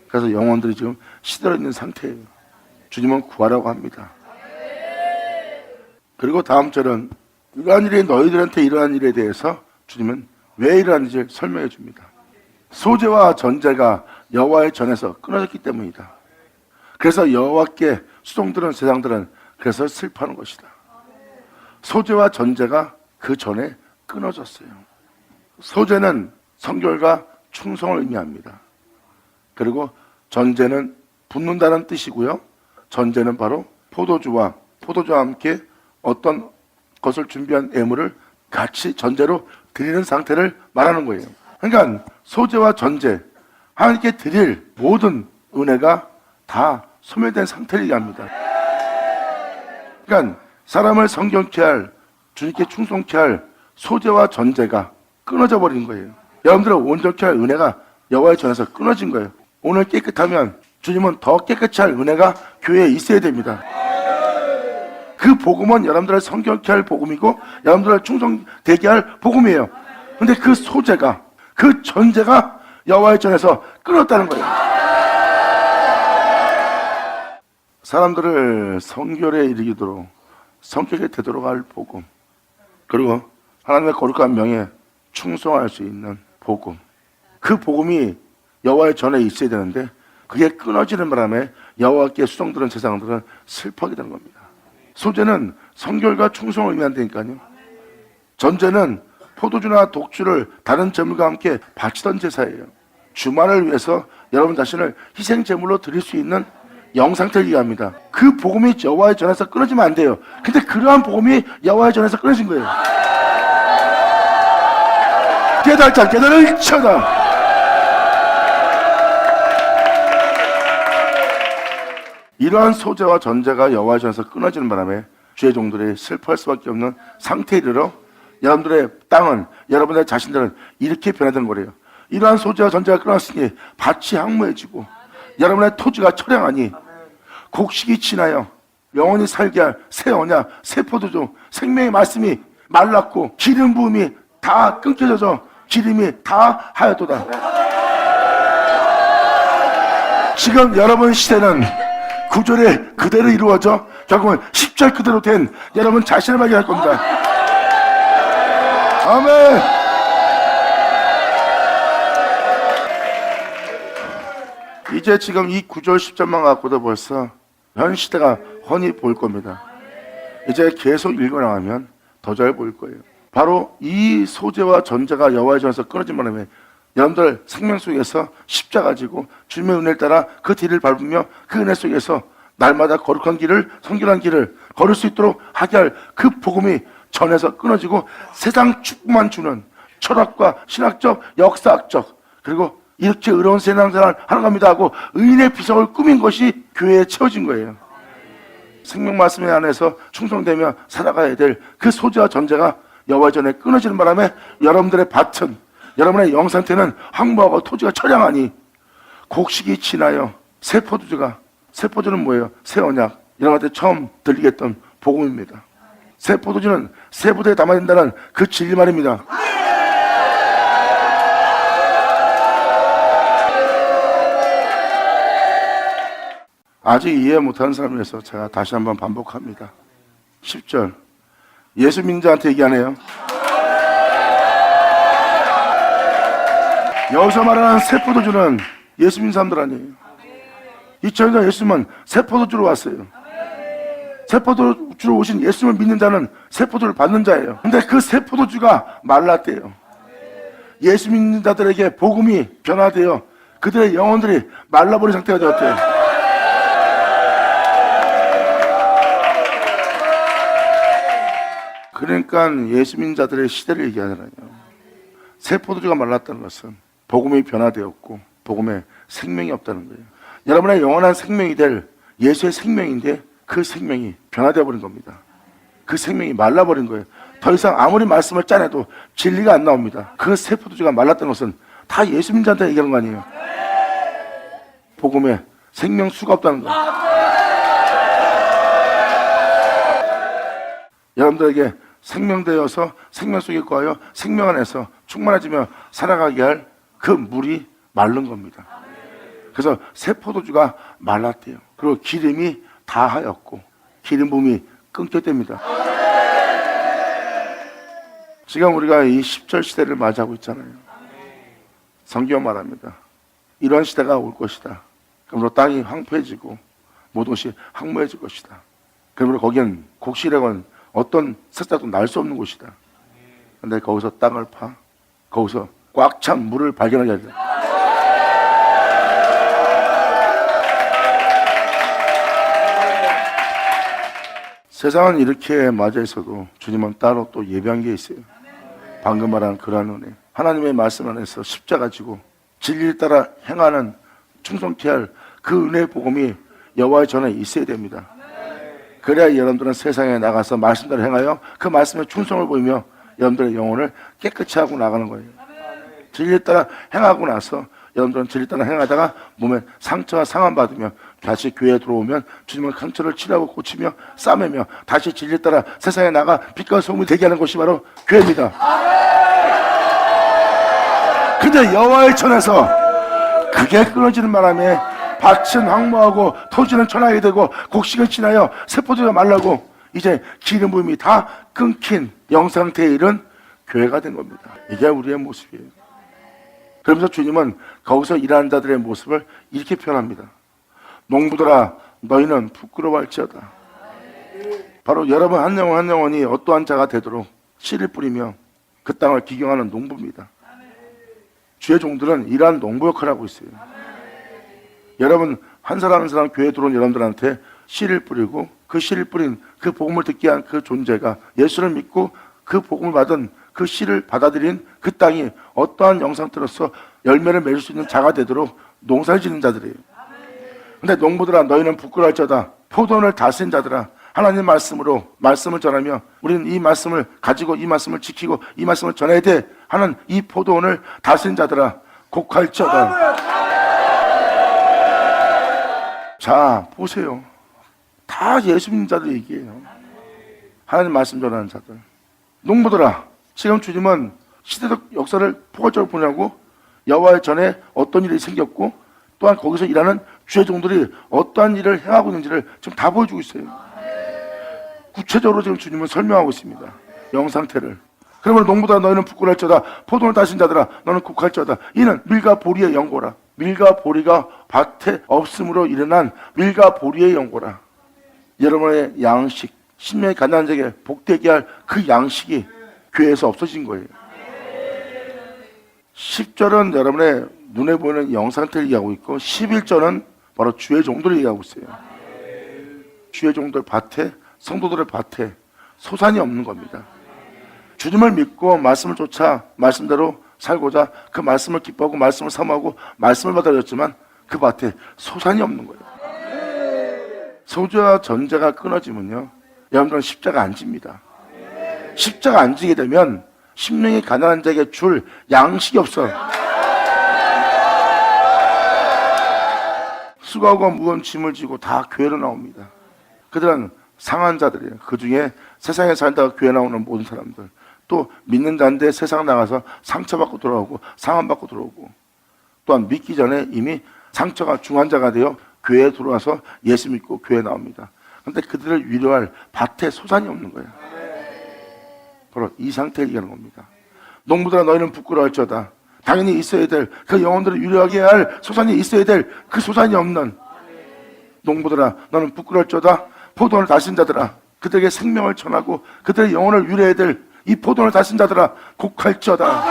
그래서 영혼들이 지금 시들어 있는 상태예요. 주님은 구하라고 합니다. 그리고 다음 절은 이러한 일이 너희들한테 일어난 일에 대해서 주님은 왜 일어났는지 설명해 줍니다. 소재와 전제가 여호와의 전에서 끊어졌기 때문이다. 그래서 여호와께 수종드는 세상들은 그래서 슬퍼하는 것이다. 소재와 전제가 그 전에 끊어졌어요. 소재는 성결과 충성을 의미합니다. 그리고 전제는 붓는다는 뜻이고요. 전제는 바로 포도주와 함께 어떤 것을 준비한 애물을 같이 전제로 드리는 상태를 말하는 거예요. 그러니까 소재와 전제, 하나님께 드릴 모든 은혜가 다 소멸된 상태를 얘기합니다. 그러니까 사람을 성경케 할, 주님께 충성케 할 소재와 전제가 끊어져 버린 거예요. 여러분들을 온전케 할 은혜가 여호와의 전에서 끊어진 거예요. 오늘 깨끗하면 주님은 더 깨끗이 할 은혜가 교회에 있어야 됩니다. 그 복음은 여러분들을 성경케 할 복음이고 여러분들을 충성되게 할 복음이에요. 근데 그 소재가, 그 전제가 여호와의 전에서 끊었다는 거예요. 사람들을 성결에 이르도록 성격에 되도록 할 복음, 그리고 하나님의 거룩한 명에 충성할 수 있는 복음, 그 복음이 여호와의 전에 있어야 되는데 그게 끊어지는 바람에 여호와께 수종드는 제사장들은 슬퍼하게 되는 겁니다. 소재는 성결과 충성을 의미한다니까요. 전제는 포도주나 독주를 다른 제물과 함께 바치던 제사예요. 주만을 위해서 여러분 자신을 희생 제물로 드릴 수 있는 영상태를 얘기합니다. 그 복음이 여호와의 전에서 끊어지면 안 돼요. 근데 그러한 복음이 여호와의 전에서 끊어진 거예요. 깨달자, 깨달을 쳐다. 이러한 소재와 전제가 여호와의 전에서 끊어지는 바람에 주의 종들이 슬퍼할 수밖에 없는 상태에 이르러 여러분들의 땅은, 여러분의 자신들은 이렇게 변화된 거래요. 이러한 소재와 전제가 끊었으니 밭이 황무해지고 여러분의 토지가 처량하니 곡식이 지나여 영원히 살게 할 새 언약, 새 포도주, 생명의 말씀이 말랐고 기름 부음이 다 끊겨져서 기름이 다 하였도다. 지금 여러분 시대는 9절에 그대로 이루어져 결국은 10절 그대로 된 여러분 자신을 발견할 겁니다. 아멘. 이제 지금 이 9절 10절만 갖고도 벌써 현 시대가 훤히 보일 겁니다. 이제 계속 읽어나가면 더 잘 보일 거예요. 바로 이 소재와 전제가 여호와의 전에서 끊어진 바람에 여러분들 생명 속에서 십자가 지고 주님의 은혜를 따라 그 뒤를 밟으며 그 은혜 속에서 날마다 거룩한 길을, 성결한 길을 걸을 수 있도록 하게 할 그 복음이 전에서 끊어지고 세상 축복만 주는 철학과 신학적, 역사학적, 그리고 이렇게 의로운 세상생활 하는 겁니다 하고 의인의 비석을 꾸민 것이 교회에 채워진 거예요. 생명 말씀에 안에서 충성되며 살아가야 될 그 소재와 전제가 여호와의 전에 끊어지는 바람에 여러분들의 밭은, 여러분의 영상태는 황무하고 토지가 처량하니 곡식이 지나여 새 포도주가, 새 포도주는 뭐예요? 새 언약, 여러분한테 처음 들리게 했던 복음입니다. 새 포도주는 새 부대에 담아야 된다는 그 진리 말입니다. 아직 이해 못하는 사람을 위해서 제가 다시 한번 반복합니다. 10절 예수 믿는 자한테 얘기하네요. 여기서 말하는 새 포도주는 예수 믿는 사람들 아니에요. 2000년 예수님은 새 포도주로 왔어요. 새 포도주로 오신 예수님을 믿는 자는 새 포도를 받는 자예요. 근데 그 새 포도주가 말랐대요. 예수 믿는 자들에게 복음이 변화되어 그들의 영혼들이 말라버린 상태가 되었대요. 그러니까 예수 믿는 자들의 시대를 얘기하잖아요. 새 포도주가 말랐다는 것은 복음이 변화되었고 복음에 생명이 없다는 거예요. 여러분의 영원한 생명이 될 예수의 생명인데 그 생명이 변화되어 버린 겁니다. 그 생명이 말라버린 거예요. 더 이상 아무리 말씀을 짜내도 진리가 안 나옵니다. 그 새 포도주가 말랐다는 것은 다 예수 믿는 자한테 얘기하는 거 아니에요. 복음에 생명수가 없다는 거예요. 여러분들에게 생명되어서 생명 속에 거하여 생명 안에서 충만해지며 살아가게 할 그 물이 마른 겁니다. 그래서 새 포도주가 말랐대요. 그리고 기름이 다 하였고 기름 부음이 끊겼답니다. 지금 우리가 이 10절 시대를 맞이하고 있잖아요. 성경 말합니다. 이런 시대가 올 것이다. 그러므로 땅이 황폐해지고 모든 것이 황무해질 것이다. 그러므로 거기는 곡식이라고는 어떤 색깔도 날 수 없는 곳이다. 근데 거기서 땅을 파, 거기서 꽉 찬 물을 발견하게 하자. 세상은 이렇게 맞아 있어도 주님은 따로 또 예배한 게 있어요. 방금 말한 그러한 은혜, 하나님의 말씀 안에서 십자가 지고 진리를 따라 행하는 충성케 할 그 은혜의 복음이 여호와의 전에 있어야 됩니다. 그래야 여러분들은 세상에 나가서 말씀대로 행하여 그 말씀에 충성을 보이며 여러분들의 영혼을 깨끗이 하고 나가는 거예요. 진리에 따라 행하고 나서 여러분들은 진리에 따라 행하다가 몸에 상처가 상함받으며 다시 교회에 들어오면 주님은 상처를 치료하고 고치며 싸매며 다시 진리에 따라 세상에 나가 빛과 소금이 되게 하는 곳이 바로 교회입니다. 근데 여호와의 전에서 그게 끊어지는 바람에 밭은 황무하고 토지는 천하게 되고 곡식은 지나여 세포도가 말라고 이제 기름 부음이 다 끊긴 영상태에 이른 교회가 된 겁니다. 이게 우리의 모습이에요. 그러면서 주님은 거기서 일하는 자들의 모습을 이렇게 표현합니다. 농부들아 너희는 부끄러워할지어다. 바로 여러분 한 영혼 한 영혼이 어떠한 자가 되도록 씨를 뿌리며 그 땅을 기경하는 농부입니다. 주의 종들은 일하는 농부 역할을 하고 있어요. 여러분 한 사람 한 사람 교회에 들어온 여러분들한테 씨를 뿌리고 그 씨를 뿌린 그 복음을 듣게 한 그 존재가 예수를 믿고 그 복음을 받은 그 씨를 받아들인 그 땅이 어떠한 영상태로서 열매를 맺을 수 있는 자가 되도록 농사를 짓는 자들이에요. 근데 농부들아 너희는 부끄러울지어다. 포도원을 다스린 자들아 하나님 말씀으로 말씀을 전하며 우리는 이 말씀을 가지고 이 말씀을 지키고 이 말씀을 전해야 돼 하는 이 포도원을 다스린 자들아 곡할지어다. 자 보세요. 다 예수 믿는 자들 얘기예요. 하나님 말씀 전하는 자들. 농부들아 지금 주님은 시대적 역사를 포괄적으로 보냐고 여호와의 전에 어떤 일이 생겼고 또한 거기서 일하는 주의 종들이 어떠한 일을 행하고 있는지를 지금 다 보여주고 있어요. 구체적으로 지금 주님은 설명하고 있습니다. 영상태를. 그러므로 농부들아 너희는 부끄러울지어다. 포도를 다신 자들아 너는 곡할지어다. 이는 밀과 보리의 연고라. 밀과 보리가 밭에 없음으로 일어난 밀과 보리의 연고라. 여러분의 양식, 신명이 가난한 자에게 복되게 할 그 양식이 교회에서 없어진 거예요. 10절은 여러분의 눈에 보이는 영상태를 얘기하고 있고 11절은 바로 주의 종들을 얘기하고 있어요. 주의 종들 밭에, 성도들의 밭에 소산이 없는 겁니다. 주님을 믿고 말씀을 쫓아 말씀대로 살고자 그 말씀을 기뻐하고 말씀을 사모하고 말씀을 받아들였지만 그 밭에 소산이 없는 거예요. 소주와 전제가 끊어지면요 여러분들은 십자가 안 집니다. 십자가 안 지게 되면 심령이 가난한 자에게 줄 양식이 없어요. 수고하고 무거운 짐을 지고 다 교회로 나옵니다. 그들은 상한 자들이에요. 그 중에 세상에 살다가 교회 나오는 모든 사람들 또 믿는 자인데 세상 나가서 상처받고 돌아오고 상함받고 들어오고 또한 믿기 전에 이미 상처가 중한 자가 되어 교회에 들어와서 예수 믿고 교회에 나옵니다. 그런데 그들을 위로할 밭에 소산이 없는 거예요. 바로 이 상태를 얘기하는 겁니다. 농부들아 너희는 부끄러울지어다. 당연히 있어야 될 그 영혼들을 위로하게 할 소산이 있어야 될 그 소산이 없는 농부들아 너는 부끄러울지어다. 포도원을 다신 자들아 그들에게 생명을 전하고 그들의 영혼을 위로해야 될 이 포도원을 다신 자들아 곡할지어다.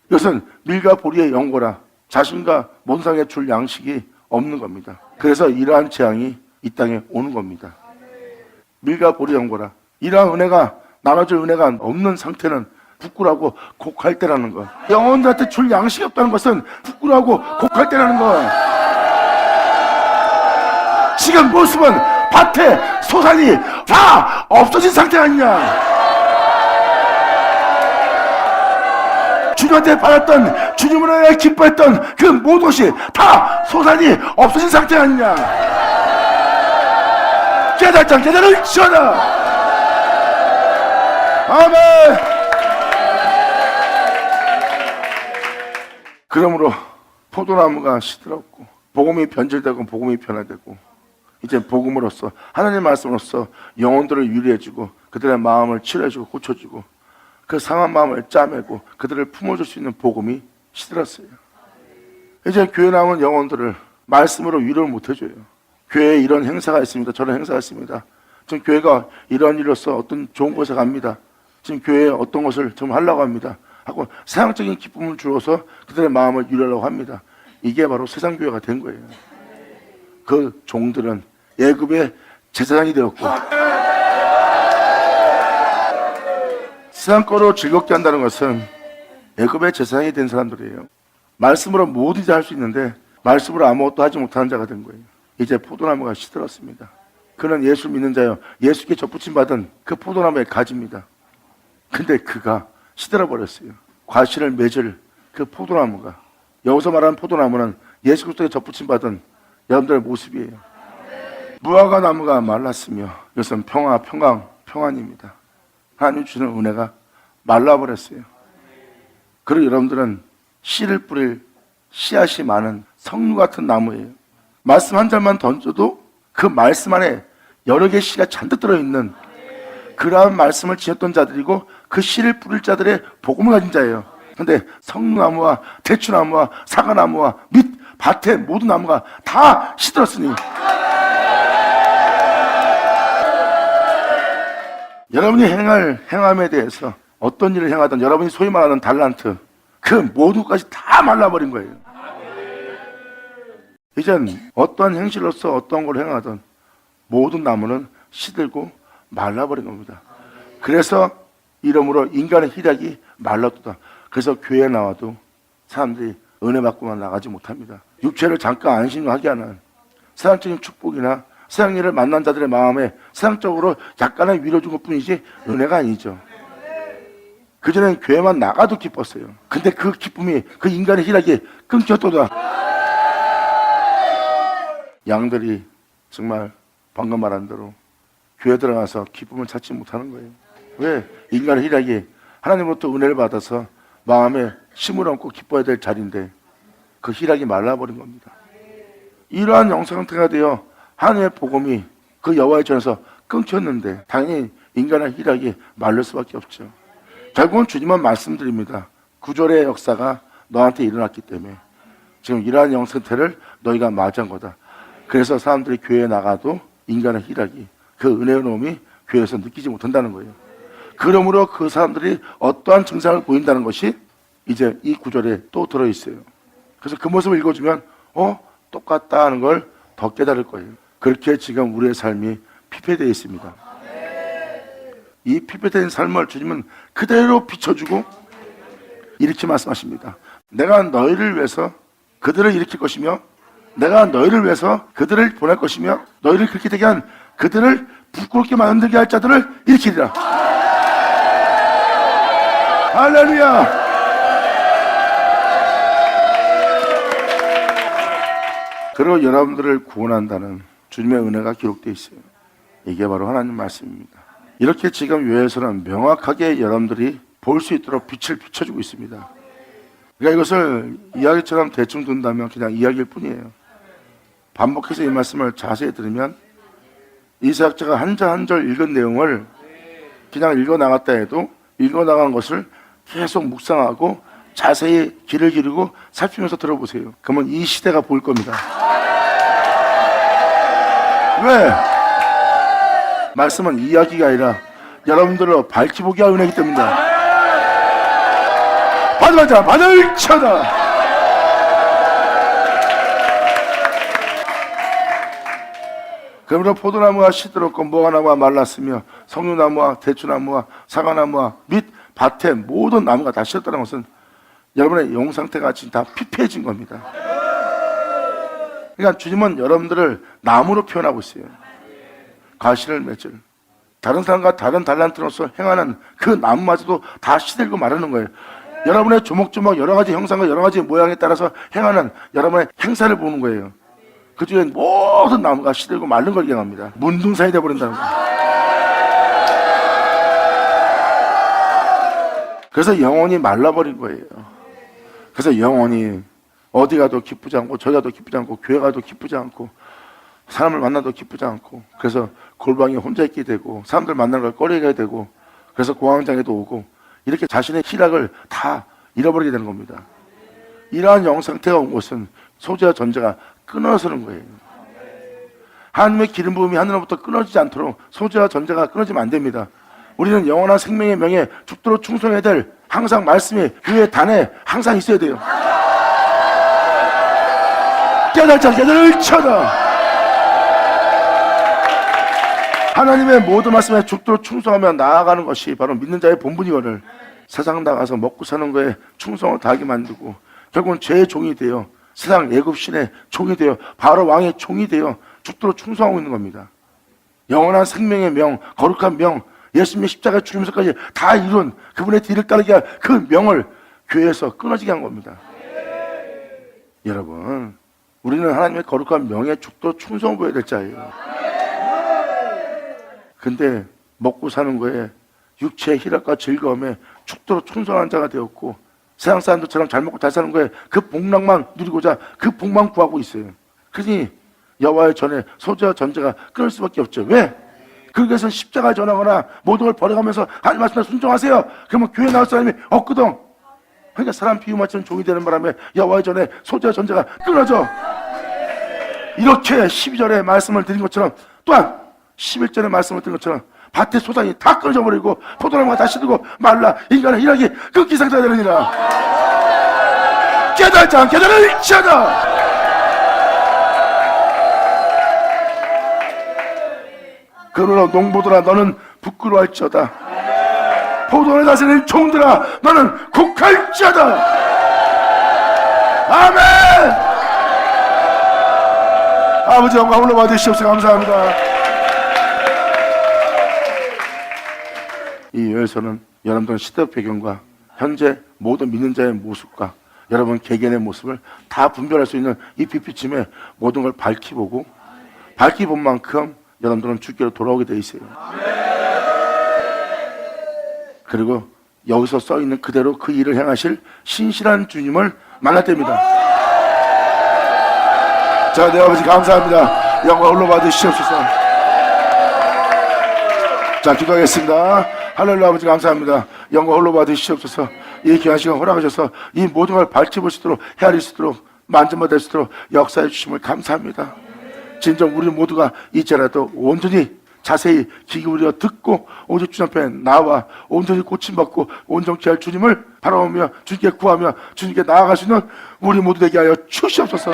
이것은 밀과 보리의 연고라. 자신과 본상에 줄 양식이 없는 겁니다. 그래서 이러한 재앙이 이 땅에 오는 겁니다. 밀과 보리 연고라. 이러한 은혜가 나눠줄 은혜가 없는 상태는 부끄러워하고 곡할 때라는 거. 영혼들한테 줄 양식이 없다는 것은 부끄러워하고 곡할 때라는 거. 지금 모습은 밭에 소산이 다 없어진 상태 아니냐. 주님한테 받았던 주님으로 인해 기뻐했던 그 모든 것이 다 소산이 없어진 상태 아니냐. 깨달자 깨달을 지어라. 아멘. 그러므로 포도나무가 시들었고 복음이 변질되고 복음이 변화되고 이제 복음으로써 하나님의 말씀으로써 영혼들을 위로해주고 그들의 마음을 치료해주고 고쳐주고 그 상한 마음을 짜매고 그들을 품어줄 수 있는 복음이 시들었어요. 이제 교회 나오는 영혼들을 말씀으로 위로를 못해줘요. 교회에 이런 행사가 있습니다. 저런 행사가 있습니다. 지금 교회가 이런 일로서 어떤 좋은 곳에 갑니다. 지금 교회에 어떤 것을 좀 하려고 합니다. 하고 세상적인 기쁨을 주어서 그들의 마음을 위로하려고 합니다. 이게 바로 세상교회가 된 거예요. 그 종들은 애굽의 제사장이 되었고 세상 거로 즐겁게 한다는 것은 애굽의 제사장이 된 사람들이에요. 말씀으로 뭐든지 할 수 있는데 말씀으로 아무것도 하지 못하는 자가 된 거예요. 이제 포도나무가 시들었습니다. 그는 예수 믿는 자요, 예수께 접붙임 받은 그 포도나무의 가지입니다. 근데 그가 시들어 버렸어요. 과실을 맺을 그 포도나무가, 여기서 말하는 포도나무는 예수 그리스도에 접붙임 받은 여러분들의 모습이에요. 무화과 나무가 말랐으며 이것은 평화, 평강, 평안입니다. 하나님 주시는 은혜가 말라버렸어요. 그리고 여러분들은 씨를 뿌릴 씨앗이 많은 석류 같은 나무예요. 말씀 한 잘만 던져도 그 말씀 안에 여러 개의 씨가 잔뜩 들어있는 그러한 말씀을 지녔던 자들이고 그 씨를 뿌릴 자들의 복음을 가진 자예요. 그런데 석류나무와 대추나무와 사과나무와 및 밭의 모든 나무가 다 시들었으니 여러분이 행할 행함에 대해서 어떤 일을 행하든 여러분이 소위 말하는 달란트 그 모든 것까지 다 말라버린 거예요. 이젠 어떠한 행실로서 어떤 걸 행하든 모든 나무는 시들고 말라버린 겁니다. 그래서 이러므로 인간의 희락이 말랐도다. 그래서 교회에 나와도 사람들이 은혜 받고만 나가지 못합니다. 육체를 잠깐 안심하게 하는 세상적인 축복이나 세상 일을 만난 자들의 마음에 세상적으로 약간의 위로 준 것뿐이지 은혜가 아니죠. 그전엔 교회만 나가도 기뻤어요. 근데 그 기쁨이, 그 인간의 희락이 끊겼도다. 양들이 정말 방금 말한 대로 교회 들어가서 기쁨을 찾지 못하는 거예요. 왜? 인간의 희락이 하나님으로부터 은혜를 받아서 마음에 심을 얹고 기뻐야 될 자리인데 그 희락이 말라버린 겁니다. 이러한 영상태가 되어 하나님의 복음이 그 여호와의 전에서 끊겼는데 당연히 인간의 희락이 말릴 수밖에 없죠. 결국은 주님은 말씀드립니다. 구절의 역사가 너한테 일어났기 때문에 지금 이러한 영상태를 너희가 맞이한 거다. 그래서 사람들이 교회에 나가도 인간의 희락이, 그 은혜로움이 교회에서 느끼지 못한다는 거예요. 그러므로 그 사람들이 어떠한 증상을 보인다는 것이 이제 이 구절에 또 들어있어요. 그래서 그 모습을 읽어주면 똑같다 하는 걸 더 깨달을 거예요. 그렇게 지금 우리의 삶이 피폐되어 있습니다. 이 피폐된 삶을 주님은 그대로 비춰주고 이렇게 말씀하십니다. 내가 너희를 위해서 그들을 일으킬 것이며 내가 너희를 위해서 그들을 보낼 것이며 너희를 그렇게 되게 한 그들을 부끄럽게 만들게 할 자들을 일으키리라. 할렐루야. 그리고 여러분들을 구원한다는 주님의 은혜가 기록되어 있어요. 이게 바로 하나님 말씀입니다. 이렇게 지금 요에서는 명확하게 여러분들이 볼 수 있도록 빛을 비춰주고 있습니다. 그러니까 이것을 이야기처럼 대충 둔다면 그냥 이야기일 뿐이에요. 반복해서 이 말씀을 자세히 들으면 이사역자가 한 절 한 절 읽은 내용을 그냥 읽어나갔다 해도 읽어나간 것을 계속 묵상하고 자세히 귀를 기르고 살피면서 들어보세요. 그러면 이 시대가 보일 겁니다. 왜? 말씀은 이야기가 아니라 여러분들을 밝히 보게 할 은혜이기 때문이다. 받으자 받을 쳐다. 그러므로 포도나무가 시들었고 무화과나무가 말랐으며 석류나무와 대추나무와 사과나무와 및 밭의 모든 나무가 다 시들었다는 것은 여러분의 영 상태가 지금 다 피폐해진 겁니다. 그러니까 주님은 여러분들을 나무로 표현하고 있어요. 과실을 맺을 다른 사람과 다른 달란트로서 행하는 그 나무마저도 다 시들고 마르는 거예요. 여러분의 조목조목 여러 가지 형상과 여러 가지 모양에 따라서 행하는 여러분의 행사를 보는 거예요. 그 중에 모든 나무가 시들고 마른 걸 얘기합니다. 문둥산이 되어버린다는 거예요. 그래서 영혼이 말라버린 거예요. 그래서 영혼이 어디 가도 기쁘지 않고 저기 가도 기쁘지 않고 교회 가도 기쁘지 않고 사람을 만나도 기쁘지 않고 그래서 골방에 혼자 있게 되고 사람들 만나는 걸 꺼리게 되고 그래서 공황장애도 오고 이렇게 자신의 희락을 다 잃어버리게 되는 겁니다. 이러한 영상태가 온 것은 소재와 전제가 끊어서는 거예요. 하나님의 기름 부음이 하늘로부터 끊어지지 않도록 소재와 전제가 끊어지면 안 됩니다. 우리는 영원한 생명의 명예 죽도록 충성해야 될 항상 말씀이 교회 단에 항상 있어야 돼요. 깨달자 깨달을 쳐다. 하나님의 모든 말씀에 죽도록 충성하며 나아가는 것이 바로 믿는 자의 본분이거늘 세상 나가서 먹고 사는 거에 충성을 다하게 만들고 결국은 죄의 종이 되어 세상 애굽신의 종이 되어 바로 왕의 종이 되어 죽도록 충성하고 있는 겁니다. 영원한 생명의 명, 거룩한 명, 예수님의 십자가 죽으면서까지 다 이룬 그분의 뒤를 따르게 할 그 명을 교회에서 끊어지게 한 겁니다. 여러분, 우리는 하나님의 거룩한 명에 죽도록 충성을 보여야 될 자예요. 근데 먹고 사는 거에 육체의 희락과 즐거움에 죽도록 충성한 자가 되었고 세상 사람들처럼 잘 먹고 잘 사는 거에 그 복락만 누리고자 그 복만 구하고 있어요. 그러니 여호와의 전에 소재와 전제가 끊을 수밖에 없죠. 왜? 그래서 십자가 전하거나 모든 걸 버려가면서 하나님 말씀에 순종하세요. 그러면 교회 나올 사람이 없거든. 그러니까 사람 비유 맞추는 종이 되는 바람에 여호와의 전에 소재와 전제가 끊어져. 이렇게 12절에 말씀을 드린 것처럼 또한 11절에 말씀을 드린 것처럼 밭의 소산이 다 끊어져 버리고 포도나무가 다 시들고 말라 인간의 일하기 끊기 상태되느니라. 깨달지 않게 되는지어다. 그러나 농부들아 너는 부끄러워할지어다. 포도원에 다스리는 종들아 너는 곡할지어다. 아멘. 아버지 영광 올라 받으시옵소서. 감사합니다. 이 요에서는 여러분들 시대 배경과 현재 모든 믿는 자의 모습과 여러분 개개인의 모습을 다 분별할 수 있는 이 빛비침에 모든 걸 밝히보고 밝히본 만큼 여러분들은 주께로 돌아오게 돼 있어요. 그리고 여기서 써 있는 그대로 그 일을 행하실 신실한 주님을 만날 때입니다. 자, 내 아버지 감사합니다. 영광 홀로 받으시옵소서. 자, 기도하겠습니다. 할렐루야. 아버지 감사합니다. 영광 홀로 받으시옵소서. 이 귀한 시간 허락하셔서 이 모든 걸 밝혀볼 수 있도록 헤아릴 수 있도록 만져받을 수 있도록 역사해 주심을 감사합니다. 진정 우리 모두가 이제라도 온전히 자세히 귀 기울여 듣고 오직 주님 앞에 나와 온전히 고침받고 온전케 할 주님을 바라보며 주님께 구하며 주님께 나아갈 수 있는 우리 모두 되게 하여 주시옵소서.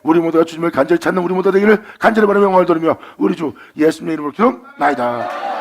우리 모두가 주님을 간절히 찾는 우리 모두 되기를 간절히 바라며 영광을 돌리며 우리 주 예수님의 이름으로 기도나이다.